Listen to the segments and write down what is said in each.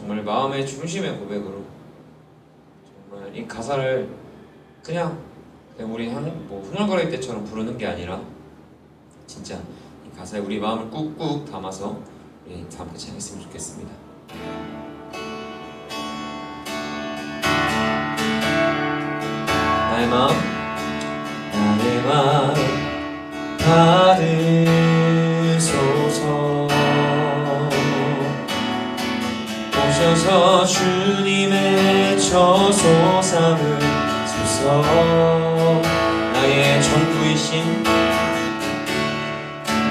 정말 마음의 중심의 고백으로 정말 이 가사를 그냥 우리 흥얼거릴 때처럼 부르는 게 아니라 진짜 이 가사에 우리 마음을 꾹꾹 담아서 우리 다 함께 찬양했으면 좋겠습니다. 나의 마음 받으소서. 오셔서 주님의 처소 삼으소서. 나의 전부이신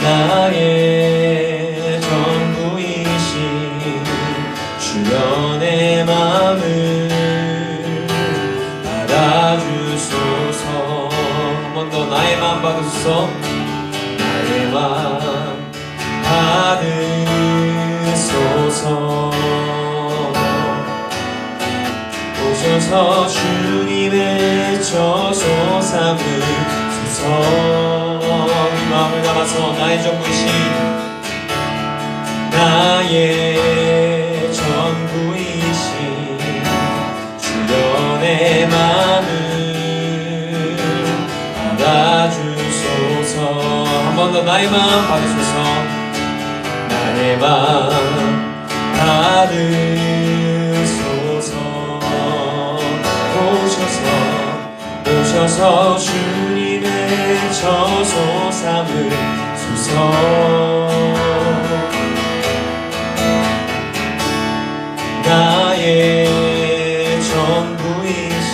나의 전부이신 주여 내 맘을 받아주소서. 한 번 더 나의 맘 받으소서. 나의 맘 받으소서. 오셔서 주님의 처소 삼으소서. 이 마음을 담아서 나의 전부이신 나의 전부이신 주여 내 맘을 받아주소서. 한 번 더 나의 마음 받으소서. 나의 마음 받으소서. 오셔서 주님의 처소 삼으소서. 나의 전부이신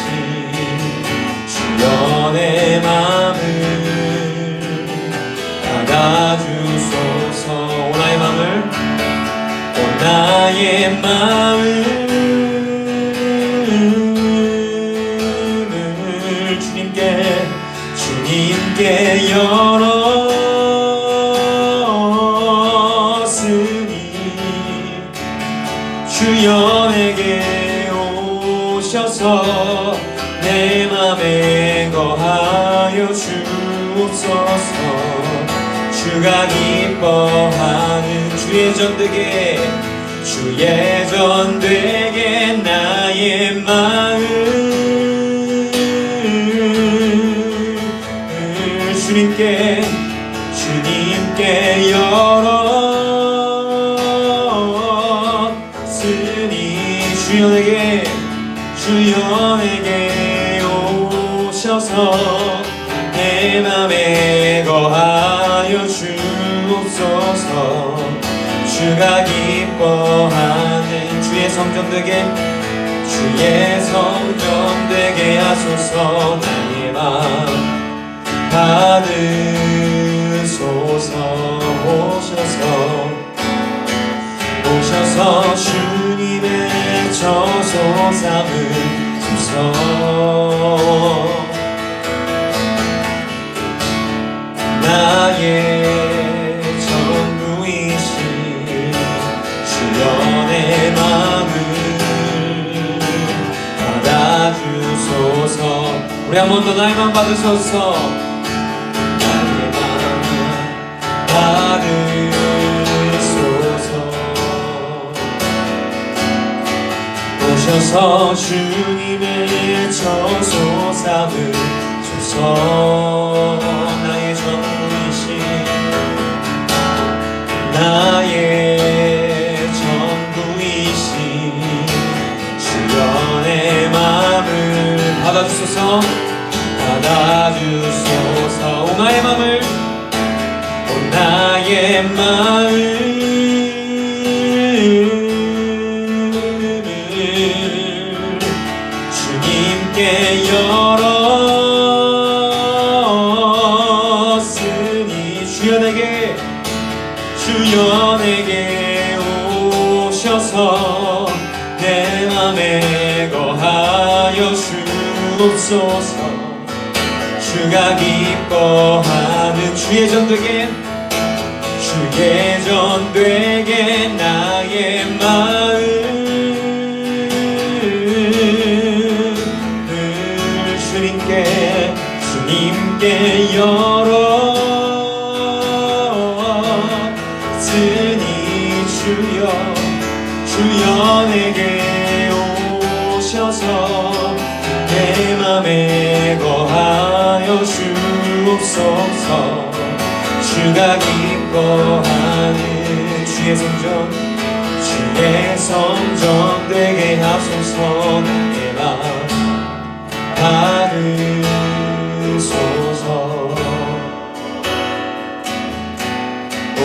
주여 내 맘을 받아주소서. 오 나의 맘을 오 나의 마음을 주님께 열었으니 주여 내게 오셔서 내 맘에 거하여 주옵소서. 주가 기뻐하는 주의 전되게 주의 전되게 나의 마음 주님께 열었으니 주여 내게 오셔서 내 맘에 거하여 주옵소서. 주가 기뻐하는 주의 성전 되게 하소서. 나의 마음 받으소서. 오셔서 주님의 처소 삼으소서. 나의 전부이신 주여 내 맘을 받아주소서. 우리 한 번 더 나의 마음 받으소서. 받으소서. 오셔서 주님의 처소 삼으소서. 나의 전부이신 나의 전부이신 주여 내 맘을 받아주소서. 받아주소서. 오 나의 맘을 나의 마음을 주님께 열었으니 주여 내게 오셔서 내 맘에 거하여 주옵소서. 주가 기뻐하는 주의 전되게 나의 마음을 주님께 열었으니 주여 주여 내게 오셔서 내 맘에 거하여 주옵소서. 주가 기뻐하는 주의 성전 주의 성전 되게 하소서. 내 맘 받으소서.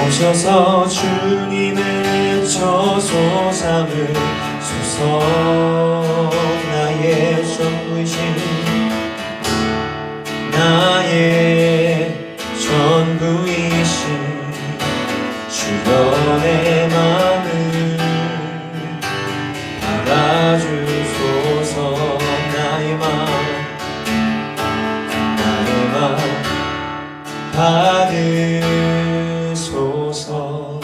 오셔서 주님의 처소 삼으소서. 나의 전부이신 나의 전부이신 주여 내 맘을 받아주소서. 나의 맘 받으소서.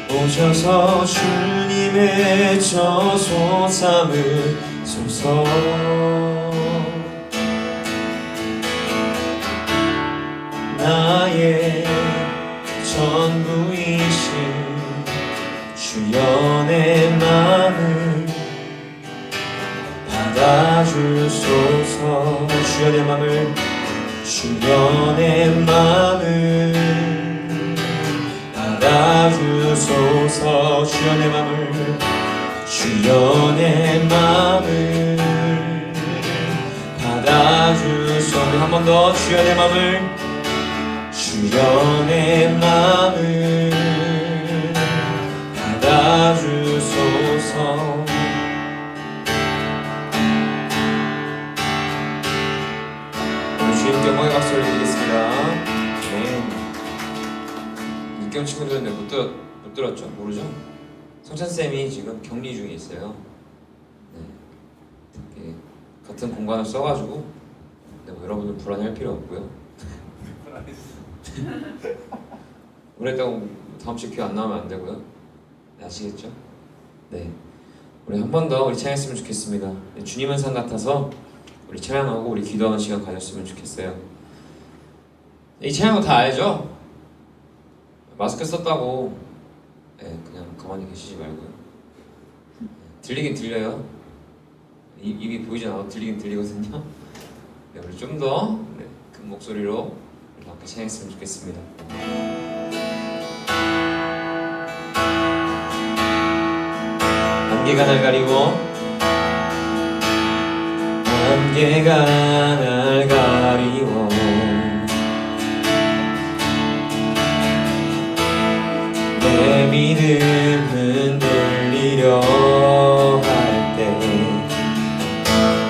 오셔서 주님의 처소 삼으소서. 나의 전부이신 주여 내 맘을 받아주소서. 주여 내 맘을 주여 내 맘을 받아주소서. 주여 내 맘을 주여 내 맘을 받아주소서. 한 번 더 주여 내 맘을 주여 내 맘을 받아주소서. 주님께 영광의 박수를 드리겠습니다. 네. 육경 친구들은 못 들었죠? 모르죠? 성찬쌤이 지금 격리 중에 있어요. 네. 이렇게 같은 공간을 써가지고 네, 뭐 여러분들 불안해할 필요 없고요. 오랫동안 다음 주에 기회 안 나오면 안 되고요. 네, 아시겠죠? 네. 우리 한 번 더 우리 찬양했으면 좋겠습니다. 네, 주님은 산 같아서 우리 찬양하고 우리 기도하는 시간 가졌으면 좋겠어요. 이 찬양은 다 알죠? 마스크 썼다고 네, 그냥 가만히 계시지 말고요. 네, 들리긴 들려요. 입이 보이지 않아도 들리긴 들리거든요. 네, 우리 좀 더 큰 목소리로 함께 찬양했으면 좋겠습니다. 안개가 날 가리고 안개가 날 가리워 내 믿음 흔들리려 할 때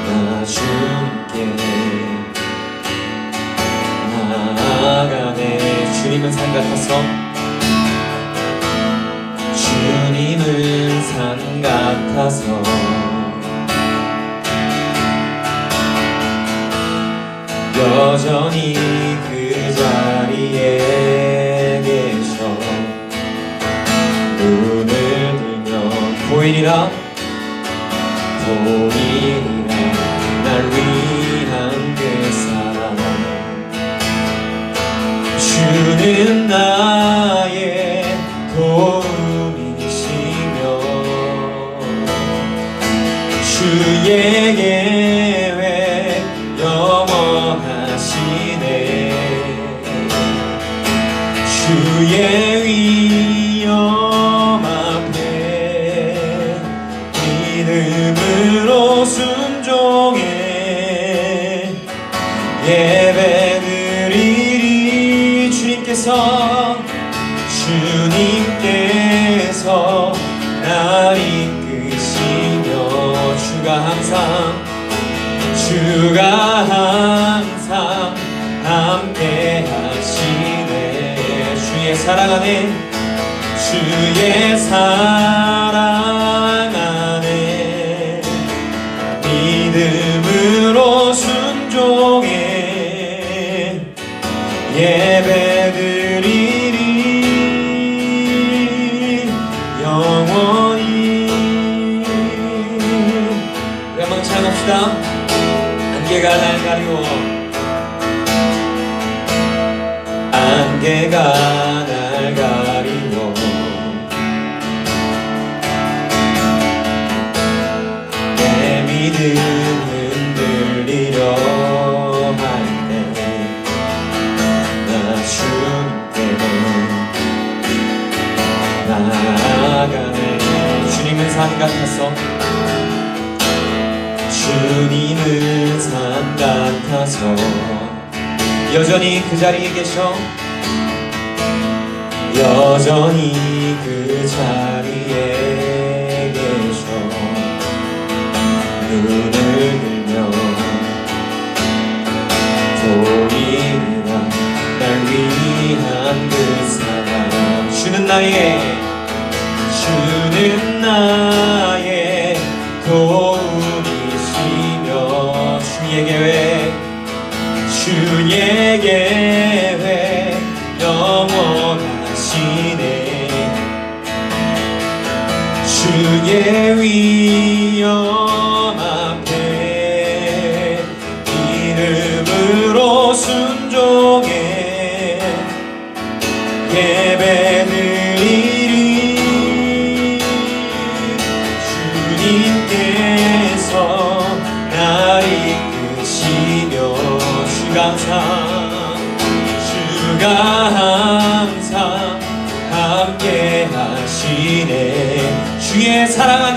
나 주님께 나아가네. 주님은 산 같아서 주님은 산 같아서 여전히 그 자리에 계셔. 눈을 들면 보이리라 날 위한 그 사랑. 주는 나의 도움이시며 주의 계획 영원하시네. 주의 위엄 앞에 믿음으로 순종해 예배드리리. 주님께서 날 이끄시며 주가 항상 함께 하시네. 주의 사랑 안에 믿음으로 순종해 예배드리리 영원히. 우리 한번 찬양합시다. 안개가 날 가리워 안개가 날 가리워 산 같아서 주님은 산 같아서 여전히 그 자리에 계셔 여전히 그 자리에 계셔 눈을 들며 보이리라 날 위한 그 사랑 주는 나의 도움이시며 주의 계획 영원하시네 주의 위엄 앞에 믿음으로 순종해 예배드리리 주님께서 날 이끄시며 주가 항상 함께 하시네 주의 사랑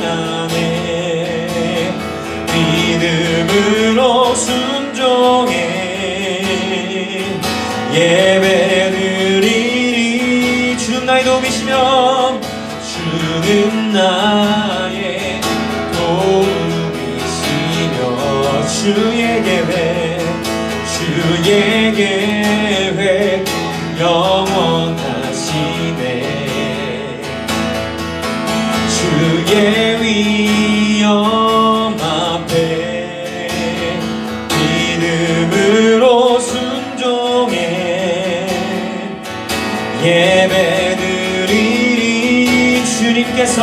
안에 믿음으로 순종해 예배드리리 주는 나의 도움이시며 주의 계획 영원하시네 주의 위엄 앞에 믿음으로 순종해 예배드리리 주님께서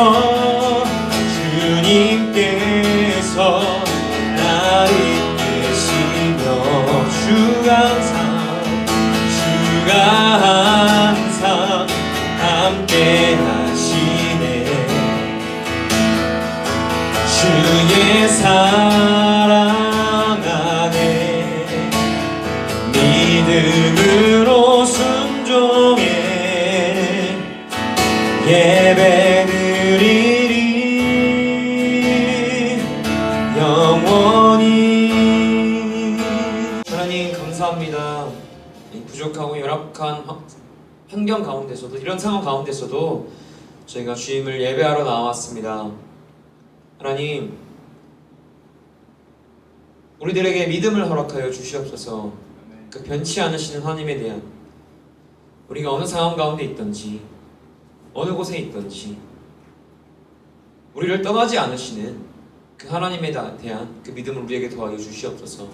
날 이끄시며 주가 항상 함께 하시네 주의 사랑 안에 믿음으로 순종해 예배드리리 영원히 하나님 감사합니다. 이 부족하고 열악한 환경 가운데서도 이런 상황 가운데서도 저희가 주님을 예배하러 나왔습니다. 하나님 우리들에게 믿음을 허락하여 주시옵소서. 그 변치 않으시는 하나님에 대한 우리가 어느 상황 가운데 있든지 어느 곳에 있든지 우리를 떠나지 않으시는 그 하나님에 대한 그 믿음을 우리에게 더하여 주시옵소서.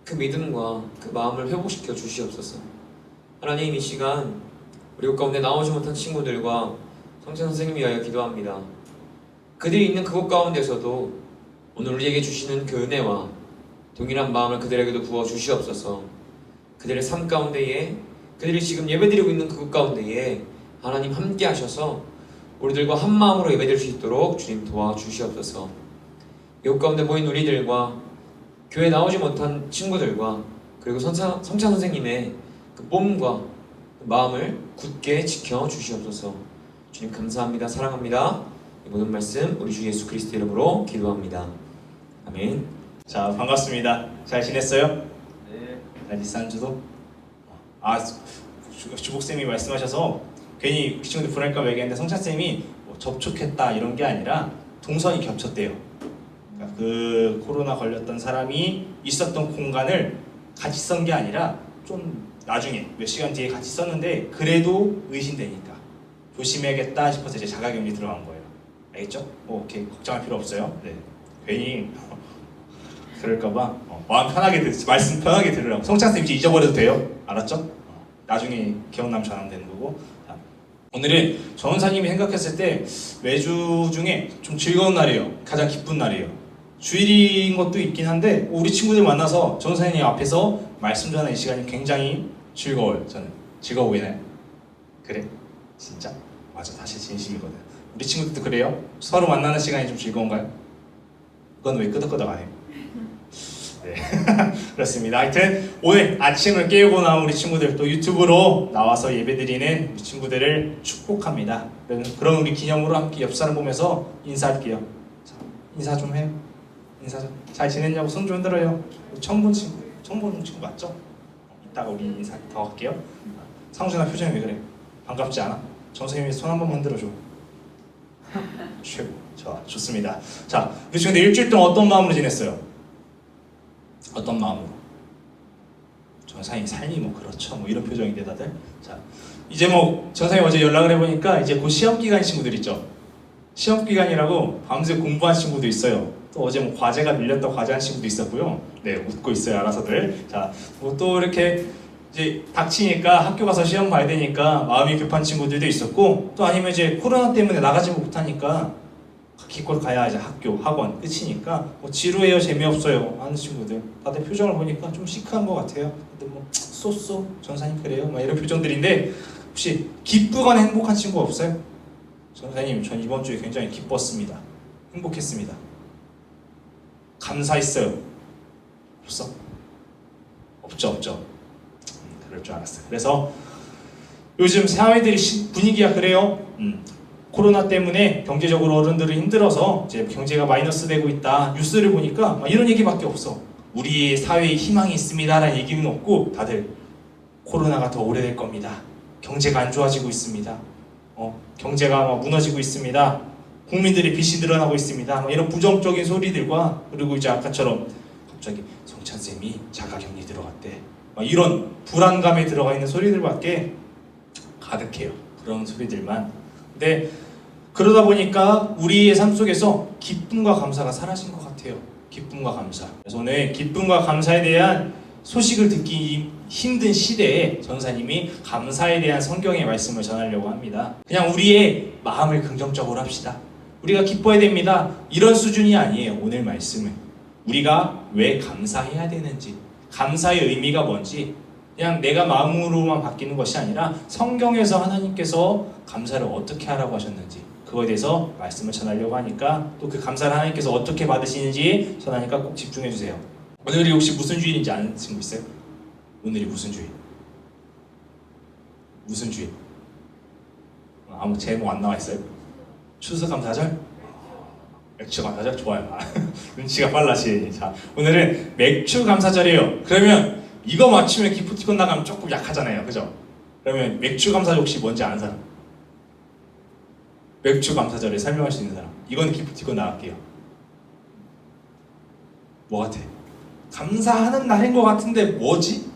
그 믿음과 그 마음을 회복시켜 주시옵소서. 하나님 이 시간 우리 곳 가운데 나오지 못한 친구들과 성찬 선생님 위하여 기도합니다. 그들이 있는 그곳 가운데서도 오늘 우리에게 주시는 그 은혜와 동일한 마음을 그들에게도 부어 주시옵소서. 그들의 삶 가운데에 그들이 지금 예배드리고 있는 그곳 가운데에 하나님 함께 하셔서 우리들과 한 마음으로 예배드릴 수 있도록 주님 도와주시옵소서. 이곳 가운데 모인 우리들과 교회 나오지 못한 친구들과 그리고 성찬 선생님의 그 몸과 그 마음을 굳게 지켜주시옵소서. 주님 감사합니다. 사랑합니다. 이 모든 말씀 우리 주 예수 그리스도 이름으로 기도합니다. 아멘. 자, 반갑습니다. 잘 지냈어요? 네. 잘 지난주도? 주복쌤이 말씀하셔서 괜히 우리 친구들 불안할까 봐 얘기했는데 성찬쌤이 뭐 접촉했다 이런 게 아니라 동선이 겹쳤대요. 그러니까 그 코로나 걸렸던 사람이 있었던 공간을 같이 쓴 게 아니라 좀 나중에 몇 시간 뒤에 같이 썼는데 그래도 의심되니까 조심해야겠다 싶어서 이제 자가격리 들어간 거예요. 알겠죠? 뭐 이렇게 걱정할 필요 없어요. 네. 괜히 그럴까봐 마음 편하게 말씀 편하게 들으라고. 성찬쌤 이제 잊어버려도 돼요. 알았죠? 나중에 기억나면 전하면 되는 거고. 자, 오늘은 전원사님이 생각했을 때 매주 중에 좀 즐거운 날이에요. 가장 기쁜 날이에요. 주일인 것도 있긴 한데 우리 친구들 만나서 전원사님 앞에서 말씀 전하는 이 시간이 굉장히 즐거워요. 저는 즐거워 보이나요? 그래? 진짜? 맞아, 사실 진심이거든. 우리 친구들도 그래요? 서로 만나는 시간이 좀 즐거운가요? 그건 왜 끄덕끄덕 안 해요? 네. 그렇습니다. 하여튼 오늘 아침을 깨우고 나온 우리 친구들 또 유튜브로 나와서 예배드리는 우리 친구들을 축복합니다. 그럼 우리 기념으로 함께 옆 사람 보면서 인사할게요. 자, 인사 좀 해요. 인사 좀. 잘 지냈냐고 손 좀 흔들어요. 처음 본 친구 맞죠? 이따가 우리 인사 더 할게요. 상준아 표정이 왜 그래? 반갑지 않아? 정선생님이 손 한 번만 흔들어줘. 최고. 좋습니다. 자, 우리 친구들 일주일 동안 어떤 마음으로 지냈어요? 어떤 마음으로? 전사님 삶이 뭐 그렇죠. 뭐 이런 표정인데 다들. 자, 이제 뭐 전사님 어제 연락을 해보니까 이제 곧 시험 기간 친구들 있죠. 시험 기간이라고 밤새 공부한 친구도 있어요. 또 어제 뭐 과제가 밀렸다고 과제한 친구도 있었고요. 네, 웃고 있어요, 알아서들. 자, 뭐 또 이렇게 이제 닥치니까 학교 가서 시험 봐야 되니까 마음이 급한 친구들도 있었고, 또 아니면 이제 코로나 때문에 나가지 못하니까 기껏 가야 이제 학교, 학원 끝이니까 뭐 지루해요, 재미없어요 하는 친구들. 다들 표정을 보니까 좀 시크한 것 같아요. 근데 뭐 쏘쏘 전사님 그래요? 막 이런 표정들인데 혹시 기쁘거나 행복한 친구 없어요? 전사님, 전 이번 주에 굉장히 기뻤습니다. 행복했습니다. 감사했어요. 없어? 없죠. 그럴 줄 알았어요. 그래서 요즘 사회들이 분위기가 그래요. 코로나 때문에 경제적으로 어른들은 힘들어서 이제 경제가 마이너스 되고 있다. 뉴스를 보니까 막 이런 얘기밖에 없어. 우리 사회에 희망이 있습니다라는 얘기는 없고 다들 코로나가 더 오래될 겁니다. 경제가 안 좋아지고 있습니다. 경제가 막 무너지고 있습니다. 국민들의 빚이 늘어나고 있습니다. 막 이런 부정적인 소리들과, 그리고 이제 아까처럼 갑자기 성찬쌤이 자가격리 들어갔대. 막 이런 불안감에 들어가 있는 소리들밖에 가득해요. 그런 소리들만. 근데 그러다 보니까 우리의 삶 속에서 기쁨과 감사가 사라진 것 같아요. 기쁨과 감사. 그래서 오늘 기쁨과 감사에 대한 소식을 듣기 힘든 시대에 전사님이 감사에 대한 성경의 말씀을 전하려고 합니다. 그냥 우리의 마음을 긍정적으로 합시다. 우리가 기뻐야 됩니다. 이런 수준이 아니에요. 오늘 말씀은 우리가 왜 감사해야 되는지, 감사의 의미가 뭔지, 그냥 내가 마음으로만 바뀌는 것이 아니라 성경에서 하나님께서 감사를 어떻게 하라고 하셨는지 그거에 대해서 말씀을 전하려고 하니까, 또 그 감사를 하나님께서 어떻게 받으시는지 전하니까 꼭 집중해 주세요. 오늘이 혹시 무슨 주일인지 아는 친구 있어요? 오늘이 무슨 주일? 무슨 주일? 아무 제목 안 나와 있어요? 추수감사절? 맥주감사절? 좋아요. 눈치가 빨라지니. 자, 오늘은 맥주감사절이에요. 그러면 이거 맞추면 기프티콘 나가면 조금 약하잖아요, 그죠? 그러면 맥주감사절 혹시 뭔지 아는 사람? 맥주감사절에 설명할 수 있는 사람? 이건 기프티콘 나갈게요. 뭐 같아? 감사하는 날인 것 같은데 뭐지?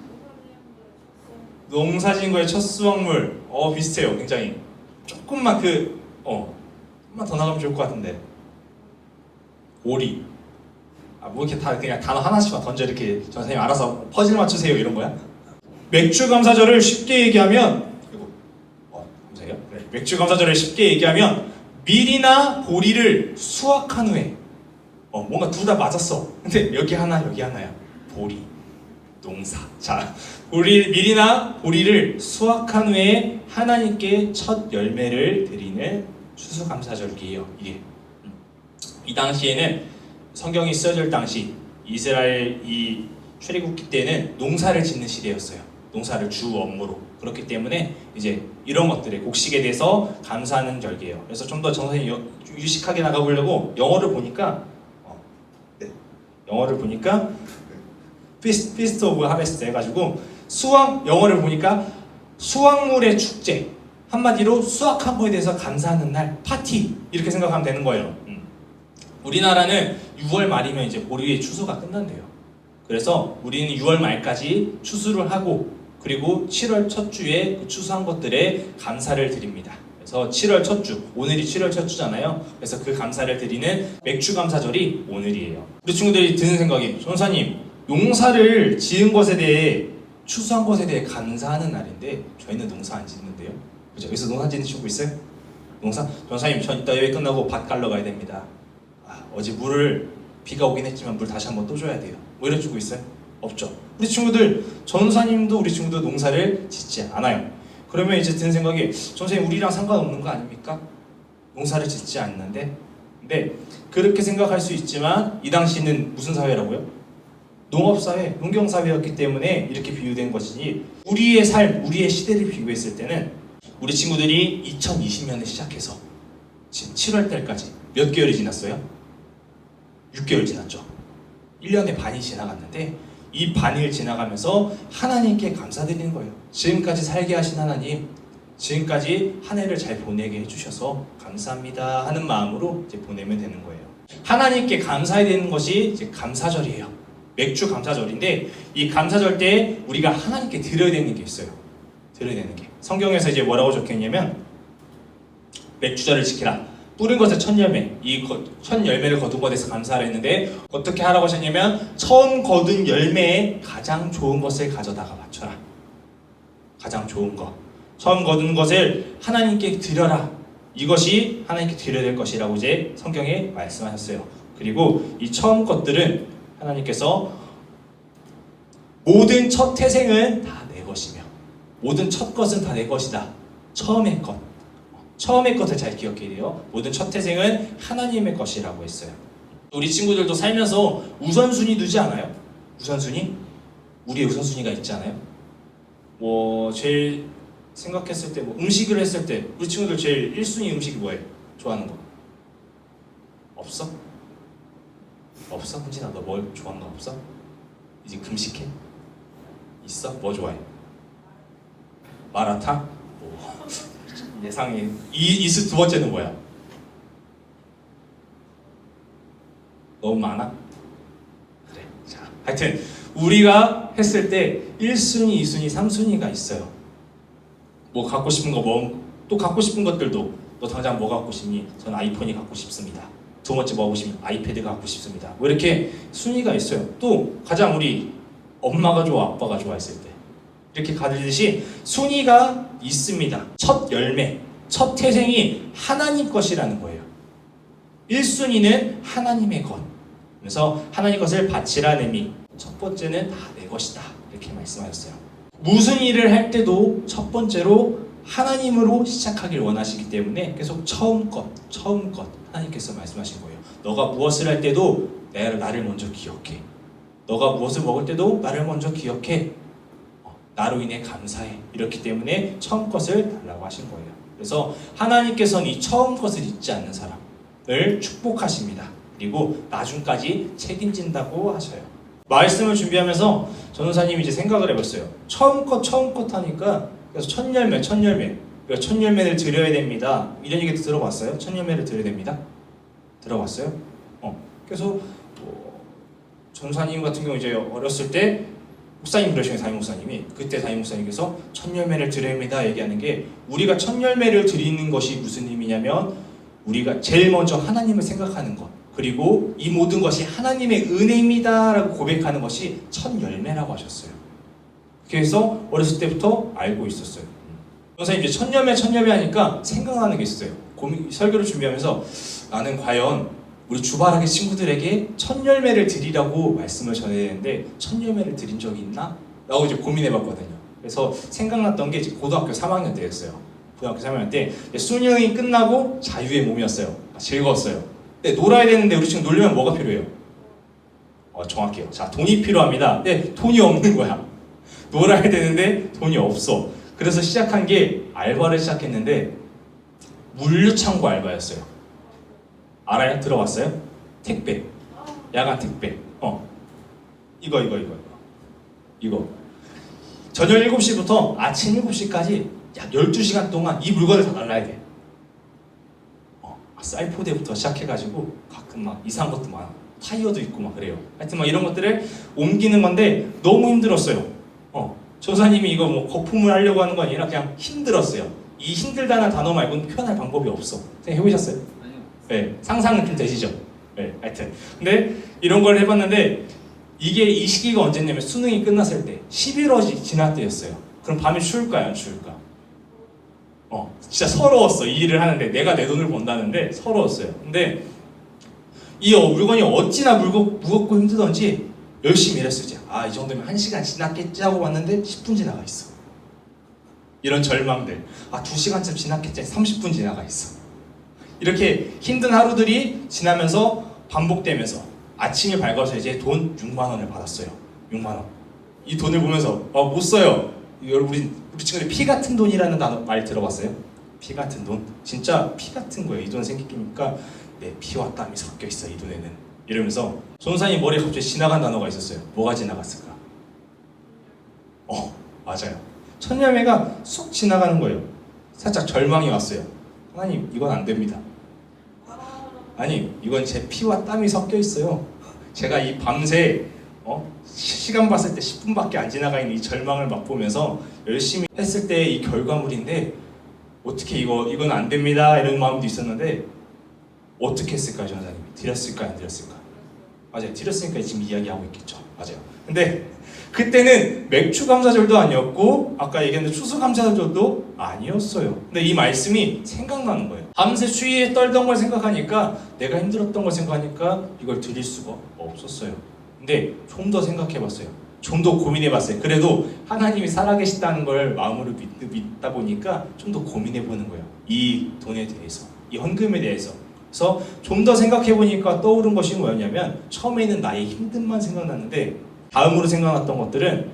농사진거의 첫 수확물. 비슷해요, 굉장히. 조금만 조금만 더 나가면 좋을 것 같은데. 오리. 뭐 이렇게 다 그냥 단어 하나씩만 던져 이렇게 전선생님 알아서 퍼즐 맞추세요 이런 거야? 맥주감사절을 쉽게 얘기하면, 감사해요. 네, 맥주감사절을 쉽게 얘기하면 밀이나 보리를 수확한 후에, 뭔가 둘 다 맞았어. 근데 여기 하나 여기 하나야. 보리, 농사. 자, 밀이나 보리를 수확한 후에 하나님께 첫 열매를 드리는 추수감사절기예요. 이게 이 당시에는 성경이 쓰여질 당시 이스라엘 이 출애굽기 때는 농사를 짓는 시대였어요. 농사를 주 업무로. 그렇기 때문에 이제 이런 것들에 곡식에 대해서 감사하는 절기예요. 그래서 좀 더 정선이 유식하게 나가보려고 영어를 보니까 피스트 오브 하베스트 해가지고 영어를 보니까 수확물의 축제, 한마디로 수확한 거에 대해서 감사하는 날, 파티 이렇게 생각하면 되는 거예요. 우리나라는 6월 말이면 이제 보리의 추수가 끝난대요. 그래서 우리는 6월 말까지 추수를 하고, 그리고 7월 첫 주에 그 추수한 것들에 감사를 드립니다. 그래서 7월 첫 주, 오늘이 7월 첫 주잖아요. 그래서 그 감사를 드리는 맥주감사절이 오늘이에요. 우리 친구들이 드는 생각이, 전사님, 농사를 지은 것에 대해, 추수한 것에 대해 감사하는 날인데 저희는 농사 안 짓는데요. 그죠? 여기서 농사 짓는 친구 있어요? 농사? 전사님, 전 이따 예배 끝나고 밭 갈러 가야 됩니다. 어제 비가 오긴 했지만 물 다시 한번 또 줘야 돼요. 뭐 이런 친구 있어요? 없죠. 우리 친구들, 전사님도 우리 친구도 농사를 짓지 않아요. 그러면 이제 드는 생각이, 전사님 우리랑 상관없는 거 아닙니까? 농사를 짓지 않는데. 근데 그렇게 생각할 수 있지만 이 당시는 무슨 사회라고요? 농업사회, 농경사회였기 때문에 이렇게 비유된 것이지 우리의 삶, 우리의 시대를 비교했을 때는 우리 친구들이 2020년에 시작해서 지금 7월 달까지 몇 개월이 지났어요? 6개월 지났죠. 1년의 반이 지나갔는데 이 반을 지나가면서 하나님께 감사드리는 거예요. 지금까지 살게 하신 하나님, 지금까지 한 해를 잘 보내게 해주셔서 감사합니다 하는 마음으로 이제 보내면 되는 거예요. 하나님께 감사해야 되는 것이 이제 감사절이에요. 맥주 감사절인데 이 감사절 때 우리가 하나님께 드려야 되는 게 있어요. 드려야 되는 게 성경에서 이제 뭐라고 적혀있냐면 맥주절을 지키라. 뿌린 것에 첫 열매, 첫 열매를 거둔 것에서 감사를 했는데 어떻게 하라고 하셨냐면 처음 거둔 열매에 가장 좋은 것을 가져다가 바쳐라. 가장 좋은 것, 처음 거둔 것을 하나님께 드려라. 이것이 하나님께 드려야 될 것이라고 이제 성경에 말씀하셨어요. 그리고 이 처음 것들은 하나님께서 모든 첫 태생은 다 내 것이며 모든 첫 것은 다 내 것이다. 처음의 것, 처음의 것을 잘 기억해야 돼요. 모든 첫 태생은 하나님의 것이라고 했어요. 우리 친구들도 살면서 우선순위 두지 않아요? 우선순위? 우리의 우선순위가 있지 않아요? 뭐 제일 생각했을 때 뭐 음식을 했을 때 우리 친구들 제일 1순위 음식이 뭐예요? 좋아하는 거? 없어? 없어? 훈진아 너 뭘 좋아하는 거 없어? 이제 금식해? 있어? 뭐 좋아해? 마라탕? 예상이 이스 두 번째는 뭐야? 너무 많아? 그래. 자, 하여튼 우리가 했을 때 1순위, 2순위, 3순위가 있어요. 뭐 갖고 싶은 거 뭐 또 갖고 싶은 것들도 너 당장 뭐 갖고 싶니? 전 아이폰이 갖고 싶습니다. 두 번째 뭐 하고 싶니? 아이패드가 갖고 싶습니다. 뭐 이렇게 순위가 있어요. 또 가장 우리 엄마가 좋아, 아빠가 좋아했을 때 이렇게 가듯이 순위가 있습니다. 첫 열매, 첫 태생이 하나님 것이라는 거예요. 1순위는 하나님의 것. 그래서 하나님 것을 바치라는 의미. 첫 번째는 다 내 것이다. 이렇게 말씀하셨어요. 무슨 일을 할 때도 첫 번째로 하나님으로 시작하길 원하시기 때문에 계속 처음 것 하나님께서 말씀하신 거예요. 너가 무엇을 할 때도 나를 먼저 기억해. 너가 무엇을 먹을 때도 나를 먼저 기억해. 나로 인해 감사해. 이렇기 때문에 처음 것을 달라고 하신 거예요. 그래서 하나님께서는 이 처음 것을 잊지 않는 사람을 축복하십니다. 그리고 나중까지 책임진다고 하셔요. 말씀을 준비하면서 전도사님이 이제 생각을 해봤어요. 처음 것 하니까 그래서 첫 열매 그러니까 첫 열매를 드려야 됩니다. 이런 얘기도 들어봤어요? 첫 열매를 드려야 됩니다. 들어봤어요? 그래서 전도사님 같은 경우 이제 어렸을 때 목사님 그러시는 담임 목사님이 그때 담임 목사님께서 첫 열매를 드립니다 얘기하는 게 우리가 첫 열매를 드리는 것이 무슨 의미냐면 우리가 제일 먼저 하나님을 생각하는 것 그리고 이 모든 것이 하나님의 은혜입니다 라고 고백하는 것이 첫 열매라고 하셨어요. 그래서 어렸을 때부터 알고 있었어요. 선생님 이제 첫 열매 하니까 생각나는 게 있어요. 설교를 준비하면서 나는 과연 우리 주바라기 친구들에게 첫 열매를 드리라고 말씀을 전해야 되는데 첫 열매를 드린 적이 있나? 라고 이제 고민해봤거든요. 그래서 생각났던 게 이제 고등학교 3학년 때였어요. 고등학교 3학년 때 수능이 끝나고 자유의 몸이었어요. 즐거웠어요. 근데 놀아야 되는데 우리 친구 놀려면 뭐가 필요해요? 정확해요. 자, 돈이 필요합니다. 근데 돈이 없는 거야. 놀아야 되는데 돈이 없어. 그래서 시작한 게 알바를 시작했는데 물류창고 알바였어요. 알아요? 들어봤어요? 택배. 야간 택배. 이거. 저녁 7시부터 아침 7시까지 약 12시간 동안 이 물건을 다 날라야 돼. 쌀포대부터 시작해가지고 가끔 막 이상한 것도 많아. 타이어도 있고 막 그래요. 하여튼 막 이런 것들을 옮기는 건데 너무 힘들었어요. 조사님이 이거 뭐 거품을 하려고 하는 거 아니라 그냥 힘들었어요. 이 힘들다는 단어 말고는 표현할 방법이 없어. 해보셨어요? 아니요. 네, 상상은 좀 되시죠? 네, 하여튼. 근데 이런 걸 해봤는데 이게 이 시기가 언제냐면 수능이 끝났을 때 11월이 지날 때였어요. 그럼 밤에 추울까요? 안 추울까? 진짜 서러웠어. 이 일을 하는데 내가 내 돈을 번다는데 서러웠어요. 근데 이 물건이 어찌나 무겁고 힘들던지 열심히 일했어요. 이 정도면 1시간 지났겠지 하고 왔는데 10분 지나가 있어. 이런 절망들. 2시간쯤 지났겠지 30분 지나가 있어. 이렇게 힘든 하루들이 지나면서 반복되면서 아침이 밝아서 이제 돈 6만 원을 받았어요. 6만 원. 이 돈을 보면서 못 써요. 우리 친구들 피 같은 돈이라는 단어 말 들어봤어요? 피 같은 돈. 진짜 피 같은 거예요. 이 돈 생기니까 내 피와 땀이 섞여 있어 이 돈에는. 이러면서 전도사님 머리에 갑자기 지나간 단어가 있었어요. 뭐가 지나갔을까? 맞아요. 첫 열매가 쑥 지나가는 거예요. 살짝 절망이 왔어요. 하나님, 이건 안 됩니다. 아니, 이건 제 피와 땀이 섞여 있어요. 제가 이 밤새 시간 봤을 때 10분밖에 안 지나가 있는 이 절망을 맛보면서 열심히 했을 때 이 결과물인데 어떻게 이건 안 됩니다 이런 마음도 있었는데 어떻게 했을까요, 전사님이? 드렸을까 안 드렸을까? 맞아요. 드렸으니까 지금 이야기하고 있겠죠. 맞아요. 근데 그때는 맥주 감사절도 아니었고 아까 얘기했는데 추수 감사절도 아니었어요. 근데 이 말씀이 생각나는 거예요. 밤새 추위에 떨던 걸 생각하니까 내가 힘들었던 걸 생각하니까 이걸 드릴 수가 없었어요. 근데 좀 더 생각해봤어요. 좀 더 고민해봤어요. 그래도 하나님이 살아계시다는 걸 마음으로 믿다 보니까 좀 더 고민해보는 거예요. 이 돈에 대해서, 이 헌금에 대해서. 그래서 좀 더 생각해보니까 떠오른 것이 뭐였냐면 처음에는 나의 힘듦만 생각났는데 다음으로 생각났던 것들은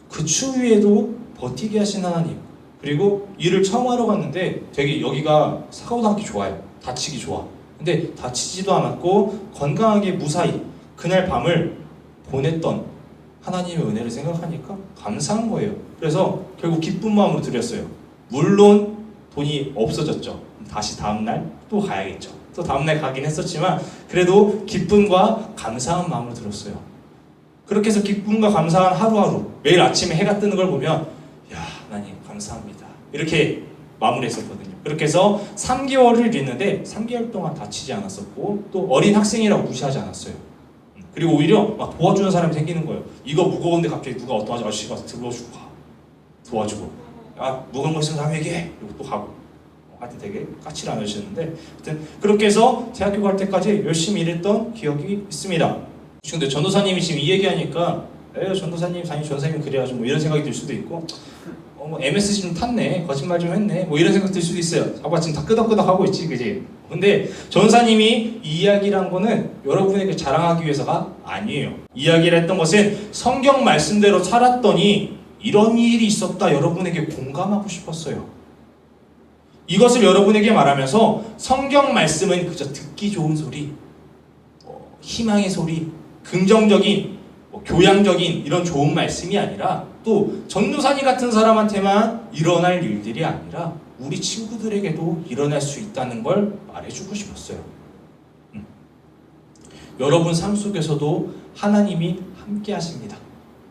그 추위에도 버티게 하신 하나님, 그리고 일을 처음 하러 갔는데 되게 여기가 사고도 하기 좋아요. 다치기 좋아. 근데 다치지도 않았고 건강하게 무사히 그날 밤을 보냈던 하나님의 은혜를 생각하니까 감사한 거예요. 그래서 결국 기쁜 마음으로 드렸어요. 물론 돈이 없어졌죠. 다시 다음날 또 가야겠죠. 또 다음날 가긴 했었지만 그래도 기쁨과 감사한 마음으로 들었어요. 그렇게 해서 기쁨과 감사한 하루하루, 매일 아침에 해가 뜨는 걸 보면 야, 하나님 감사합니다 이렇게 마무리했었거든요. 그렇게 해서 3개월을 있는데 3개월 동안 다치지 않았었고 또 어린 학생이라고 무시하지 않았어요. 그리고 오히려 막 도와주는 사람이 생기는 거예요. 이거 무거운데 갑자기 누가 어떤 아저씨가 들어주고 가. 도와주고. 야, 무거운 거 있으면 다음에 얘기해. 그리고 또 가고. 하여튼 되게 까칠한 아저씨였는데 하여튼 그렇게 해서 대학교 갈 때까지 열심히 일했던 기억이 있습니다. 근데 전도사님이 지금 이 얘기하니까 전도사님 그래야죠 뭐 이런 생각이 들 수도 있고 뭐 MSG 좀 탔네, 거짓말 좀 했네, 뭐 이런 생각 들 수도 있어요. 아빠 지금 다 끄덕끄덕 하고 있지, 그지? 근데 전도사님이 이 이야기를 한 거는 여러분에게 자랑하기 위해서가 아니에요. 이야기를 했던 것은 성경 말씀대로 살았더니 이런 일이 있었다 여러분에게 공감하고 싶었어요. 이것을 여러분에게 말하면서 성경 말씀은 그저 듣기 좋은 소리, 희망의 소리, 긍정적인, 교양적인 이런 좋은 말씀이 아니라 또 전도사님 같은 사람한테만 일어날 일들이 아니라 우리 친구들에게도 일어날 수 있다는 걸 말해주고 싶었어요. 여러분 삶 속에서도 하나님이 함께 하십니다.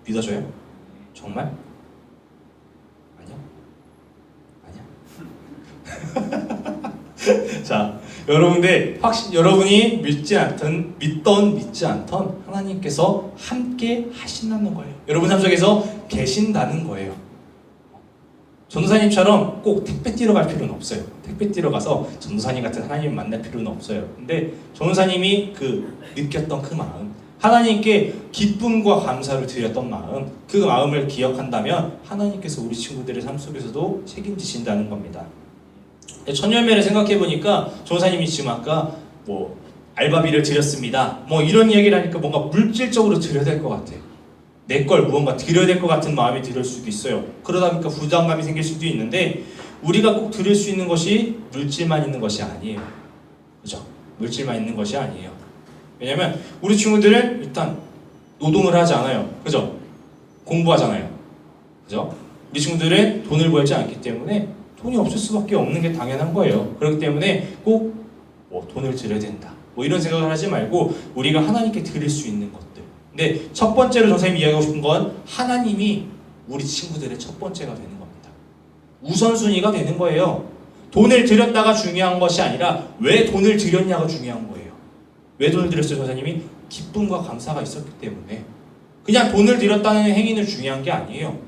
믿어져요? 정말? 아니야? 자, 여러분이 믿던 믿지 않던 하나님께서 함께 하신다는 거예요. 여러분 삶 속에서 계신다는 거예요. 전도사님처럼 꼭 택배 뛰러 갈 필요는 없어요. 택배 뛰러 가서 전도사님 같은 하나님 만날 필요는 없어요. 근데 전도사님이 느꼈던 그 마음, 하나님께 기쁨과 감사를 드렸던 마음, 그 마음을 기억한다면 하나님께서 우리 친구들의 삶 속에서도 책임지신다는 겁니다. 첫 열매를 생각해보니까 전도사님이 지금 아까 알바비를 드렸습니다 이런 얘기를 하니까 뭔가 물질적으로 드려야 될 것 같아요. 내 걸 무언가 드려야 될 것 같은 마음이 들 수도 있어요. 그러다 보니까 부담감이 생길 수도 있는데 우리가 꼭 드릴 수 있는 것이 물질만 있는 것이 아니에요. 그죠? 물질만 있는 것이 아니에요. 왜냐면 우리 친구들은 일단 노동을 하지 않아요. 그죠? 공부하잖아요. 그죠? 우리 친구들은 돈을 벌지 않기 때문에 돈이 없을 수밖에 없는 게 당연한 거예요. 그렇기 때문에 꼭 돈을 드려야 된다. 이런 생각을 하지 말고 우리가 하나님께 드릴 수 있는 것들. 근데 첫 번째로 선생님이 이야기하고 싶은 건 하나님이 우리 친구들의 첫 번째가 되는 겁니다. 우선순위가 되는 거예요. 돈을 드렸다가 중요한 것이 아니라 왜 돈을 드렸냐가 중요한 거예요. 왜 돈을 드렸어요, 선생님이? 기쁨과 감사가 있었기 때문에. 그냥 돈을 드렸다는 행위는 중요한 게 아니에요.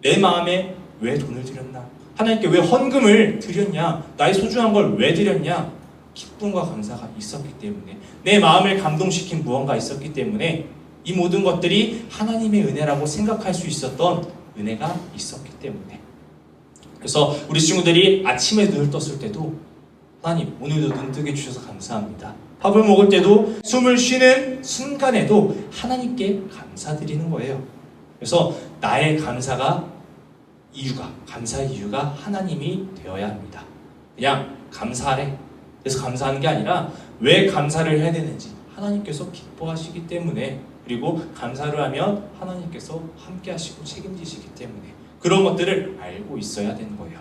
내 마음에 왜 돈을 드렸나? 하나님께 왜 헌금을 드렸냐? 나의 소중한 걸 왜 드렸냐? 기쁨과 감사가 있었기 때문에, 내 마음을 감동시킨 무언가 있었기 때문에, 이 모든 것들이 하나님의 은혜라고 생각할 수 있었던 은혜가 있었기 때문에. 그래서 우리 친구들이 아침에 눈을 떴을 때도 하나님 오늘도 눈 뜨게 해주셔서 감사합니다. 밥을 먹을 때도 숨을 쉬는 순간에도 하나님께 감사드리는 거예요. 그래서 나의 감사의 이유가 하나님이 되어야 합니다. 그냥 감사하래. 그래서 감사하는 게 아니라 왜 감사를 해야 되는지 하나님께서 기뻐하시기 때문에, 그리고 감사를 하면 하나님께서 함께 하시고 책임지시기 때문에 그런 것들을 알고 있어야 되는 거예요.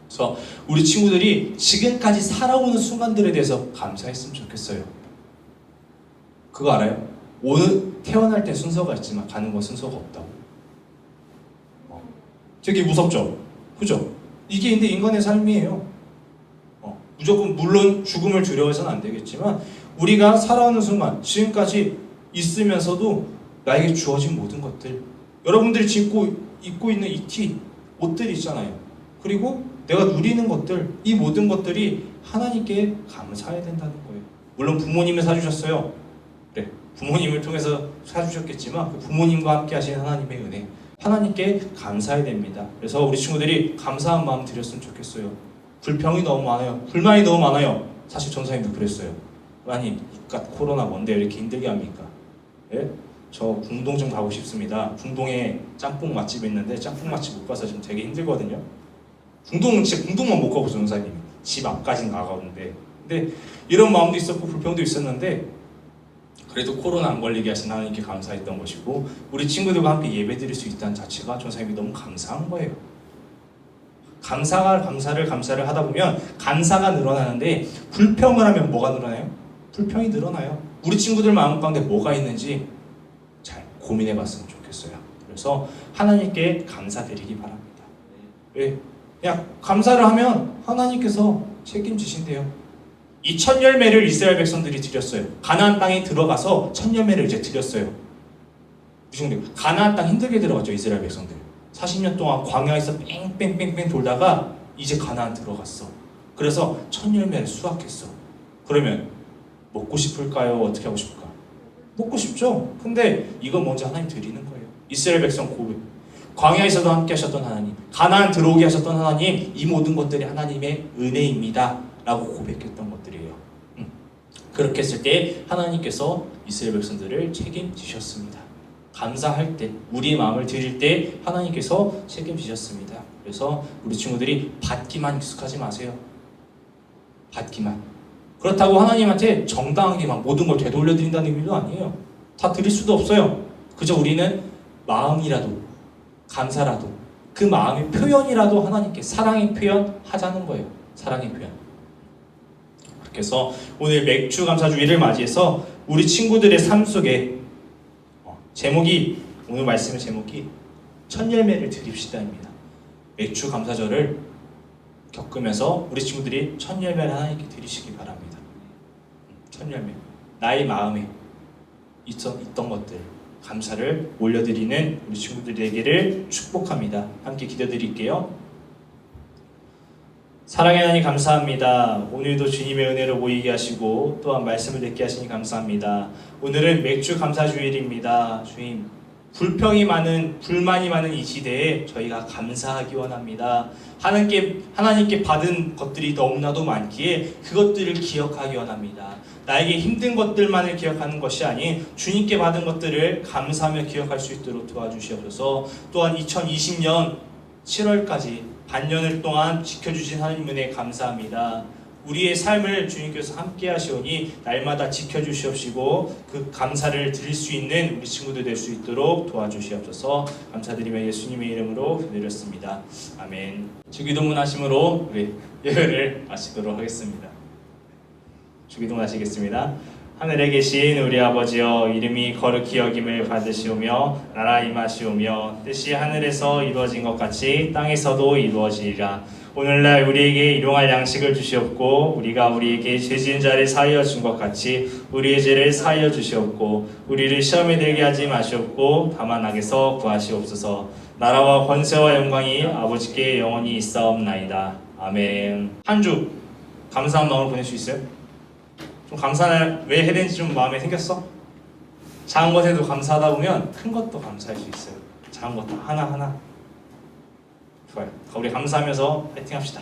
그래서 우리 친구들이 지금까지 살아오는 순간들에 대해서 감사했으면 좋겠어요. 그거 알아요? 오늘 태어날 때 순서가 있지만 가는 건 순서가 없다고. 되게 무섭죠? 그죠? 이게 근데 인간의 삶이에요. 무조건 물론 죽음을 두려워해서는 안 되겠지만 우리가 살아오는 순간, 지금까지 있으면서도 나에게 주어진 모든 것들, 여러분들이 입고 있는 이 티, 옷들이 있잖아요. 그리고 내가 누리는 것들, 이 모든 것들이 하나님께 감사해야 된다는 거예요. 물론 부모님을 사주셨어요. 그래, 부모님을 통해서 사주셨겠지만 그 부모님과 함께 하신 하나님의 은혜, 하나님께 감사해야 됩니다. 그래서 우리 친구들이 감사한 마음 드렸으면 좋겠어요. 불평이 너무 많아요. 불만이 너무 많아요. 사실 전사님도 그랬어요. 하나님, 이깟 코로나 뭔데 이렇게 힘들게 합니까? 예? 저 궁동 좀 가고 싶습니다. 궁동에 짬뽕 맛집이 있는데 짬뽕 맛집 못 가서 지금 되게 힘들거든요. 궁동만 못 가고 전사님. 집 앞까지는 가까운데. 근데 이런 마음도 있었고 불평도 있었는데 그래도 코로나 안 걸리게 하신 하나님께 감사했던 것이고, 우리 친구들과 함께 예배드릴 수 있다는 자체가 전사님이 너무 감사한 거예요. 감사를 하다 보면 감사가 늘어나는데, 불평을 하면 뭐가 늘어나요? 불평이 늘어나요. 우리 친구들 마음 가운데 뭐가 있는지 잘 고민해 봤으면 좋겠어요. 그래서 하나님께 감사드리기 바랍니다. 왜? 그냥 감사를 하면 하나님께서 책임지신대요. 이 첫 열매를 이스라엘 백성들이 드렸어요. 가나안 땅에 들어가서 첫 열매를 이제 드렸어요. 무슨 가나안 땅 힘들게 들어갔죠, 이스라엘 백성들. 40년 동안 광야에서 뺑뺑뺑뺑 돌다가 이제 가나안 들어갔어. 그래서 첫 열매를 수확했어. 그러면 먹고 싶을까요? 어떻게 하고 싶을까? 먹고 싶죠. 근데 이건 먼저 하나님 드리는 거예요. 이스라엘 백성 고백. 광야에서도 함께 하셨던 하나님, 가나안 들어오게 하셨던 하나님, 이 모든 것들이 하나님의 은혜입니다 라고 고백했던 것들이에요. 그렇게 했을 때 하나님께서 이스라엘 백성들을 책임지셨습니다. 감사할 때, 우리의 마음을 드릴 때 하나님께서 책임지셨습니다. 그래서 우리 친구들이 받기만 익숙하지 마세요. 받기만. 그렇다고 하나님한테 정당하게 막 모든 걸 되돌려드린다는 의미도 아니에요. 다 드릴 수도 없어요. 그저 우리는 마음이라도, 감사라도, 그 마음의 표현이라도 하나님께 사랑의 표현 하자는 거예요. 사랑의 표현. 그래서 오늘 맥주 감사주의를 맞이해서 우리 친구들의 삶 속에 오늘 말씀의 제목이 첫 열매를 드립시다입니다. 맥주 감사절을 겪으면서 우리 친구들이 첫 열매를 하나님께 드리시기 바랍니다. 첫 열매, 나의 마음에 있던 것들, 감사를 올려드리는 우리 친구들 되기를 축복합니다. 함께 기도드릴게요. 사랑의 하나님 감사합니다. 오늘도 주님의 은혜로 모이게 하시고 또한 말씀을 듣게 하시니 감사합니다. 오늘은 맥주 감사주일입니다. 주님, 불평이 많은, 불만이 많은 이 시대에 저희가 감사하기 원합니다. 하나님께 받은 것들이 너무나도 많기에 그것들을 기억하기 원합니다. 나에게 힘든 것들만을 기억하는 것이 아닌 주님께 받은 것들을 감사하며 기억할 수 있도록 도와주시옵소서. 또한 2020년 7월까지 반년을 동안 지켜주신 하나님 은혜에 감사합니다. 우리의 삶을 주님께서 함께 하시오니 날마다 지켜주시옵시고 그 감사를 드릴 수 있는 우리 친구들 될 수 있도록 도와주시옵소서. 감사드리며 예수님의 이름으로 기도드렸습니다. 아멘. 주기도문 하심으로 우리 예배를 마치도록 하겠습니다. 주기도문 하시겠습니다. 하늘에 계신 우리 아버지여, 이름이 거룩히 여김을 받으시오며 나라 임하시오며 뜻이 하늘에서 이루어진 것 같이 땅에서도 이루어지리라. 오늘날 우리에게 일용할 양식을 주시옵고 우리가 우리에게 죄 지은 자를 사하여 준 것 같이 우리의 죄를 사하여 주시옵고 우리를 시험에 들게 하지 마시옵고 다만 악에서 구하시옵소서. 나라와 권세와 영광이 아버지께 영원히 있사옵나이다. 아멘. 한 주 감사한 마음을 보낼 수 있어요? 좀 감사를 왜 해야 되는지 좀 마음에 생겼어? 작은 것에도 감사하다 보면 큰 것도 감사할 수 있어요. 작은 것도 하나하나. 좋아요. 우리 감사하면서 파이팅 합시다.